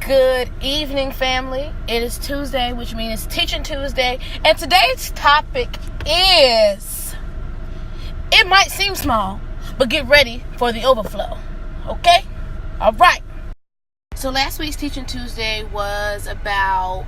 Good evening, family. It is Tuesday, which means it's Teaching Tuesday. And today's topic is, it might seem small, but get ready for the overflow. Okay? All right. So last week's Teaching Tuesday was about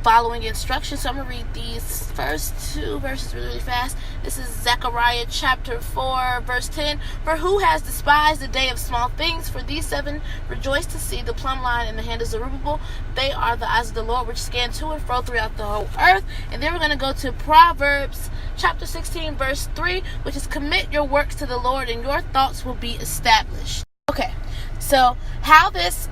following instructions. So I'm going to read these first two verses really fast. This is Zechariah chapter 4, verse 10. For who has despised the day of small things? For these seven rejoice to see the plumb line in the hand of Zerubbabel. They are the eyes of the Lord, which scan to and fro throughout the whole earth. And then we're going to go to Proverbs chapter 16, verse 3, which is commit your works to the Lord and your thoughts will be established. Okay, so how this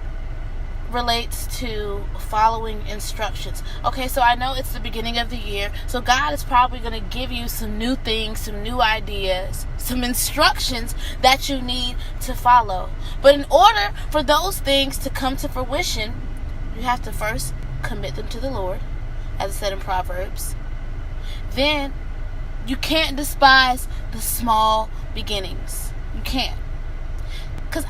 relates to following instructions. Okay, so I know it's the beginning of the year, so God is probably going to give you some new things, some new ideas, some instructions that you need to follow. But in order for those things to come to fruition, you have to first commit them to the Lord, as it said in Proverbs. Then you can't despise the small beginnings. You can't. Because,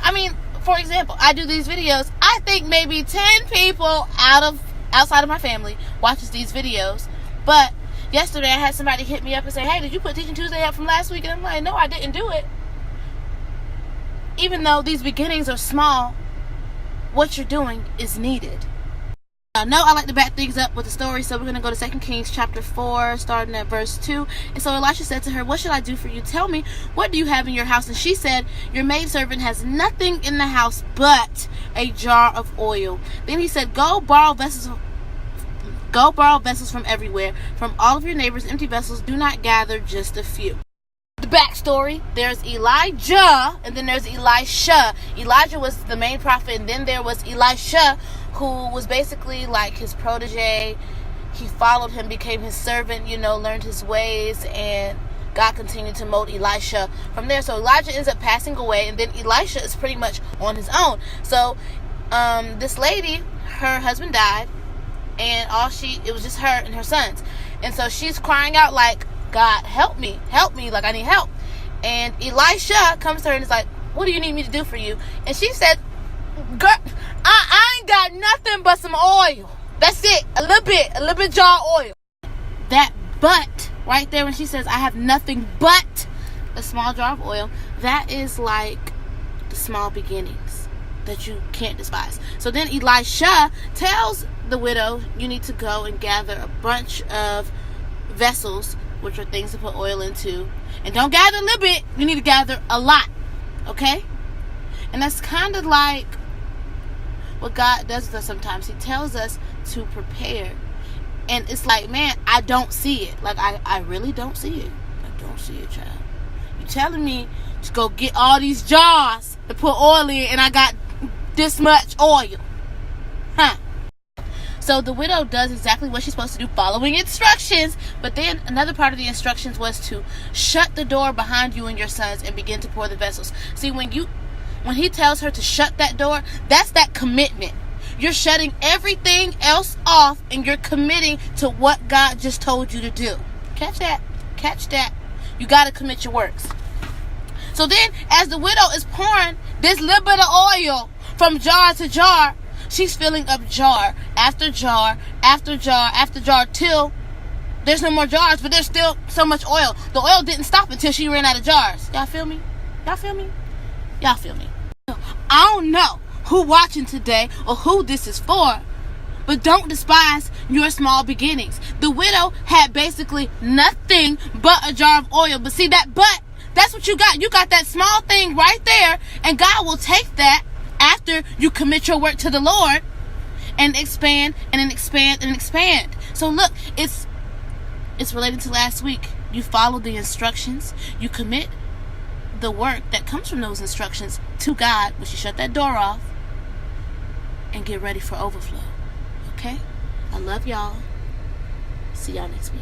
for example, I do these videos. I think maybe 10 people outside of my family watches these videos. But yesterday I had somebody hit me up and say, hey, did you put Teaching Tuesday up from last week? And I'm like, no, I didn't do it. Even though these beginnings are small, what you're doing is needed. I know I like to back things up with a story, so we're going to go to 2 Kings chapter 4, starting at verse 2. And so Elisha said to her, what should I do for you? Tell me, what do you have in your house? And she said, your maidservant has nothing in the house but a jar of oil. Then he said, go borrow vessels from everywhere, from all of your neighbors' empty vessels. Do not gather just a few. The backstory, there's Elijah and then there's Elisha. Elijah was the main prophet, and then there was Elisha, who was basically like his protege. He followed him, became his servant, learned his ways, and God continued to mold Elisha from there. So Elijah ends up passing away, and then Elisha is pretty much on his own. So this lady, her husband died, and it was just her and her sons. And so she's crying out like, God, help me, like I need help. And Elisha comes to her and is like, what do you need me to do for you? And she said, girl, I ain't got nothing but some oil. That's it. A little bit jar of oil. That but right there when she says, I have nothing but a small jar of oil, that is like the small beginnings that you can't despise. So then Elisha tells the widow, you need to go and gather a bunch of vessels, which are things to put oil into. And don't gather a little bit, you need to gather a lot. Okay? And that's kind of like what God does with us sometimes. He tells us to prepare. And it's like, man, I don't see it. Like, I really don't see it. I don't see it, child. You telling me to go get all these jars to put oil in, and I got this much oil. Huh? So the widow does exactly what she's supposed to do, following instructions. But then another part of the instructions was to shut the door behind you and your sons and begin to pour the vessels. See, when he tells her to shut that door, that's that commitment. You're shutting everything else off and you're committing to what God just told you to do. Catch that. You got to commit your works. So then, as the widow is pouring this little bit of oil from jar to jar, she's filling up jar after jar after jar after jar till there's no more jars, but there's still so much oil. The oil didn't stop until she ran out of jars. Y'all feel me? I don't know who watching today or who this is for, but don't despise your small beginnings. The widow had basically nothing but a jar of oil. But see that that's what you got. You got that small thing right there, and God will take that after you commit your work to the Lord and expand and then expand and expand. So look, it's related to last week. You follow the instructions. You commit the work that comes from those instructions to God, which you shut that door off and get ready for overflow. Okay? I love y'all. See y'all next week.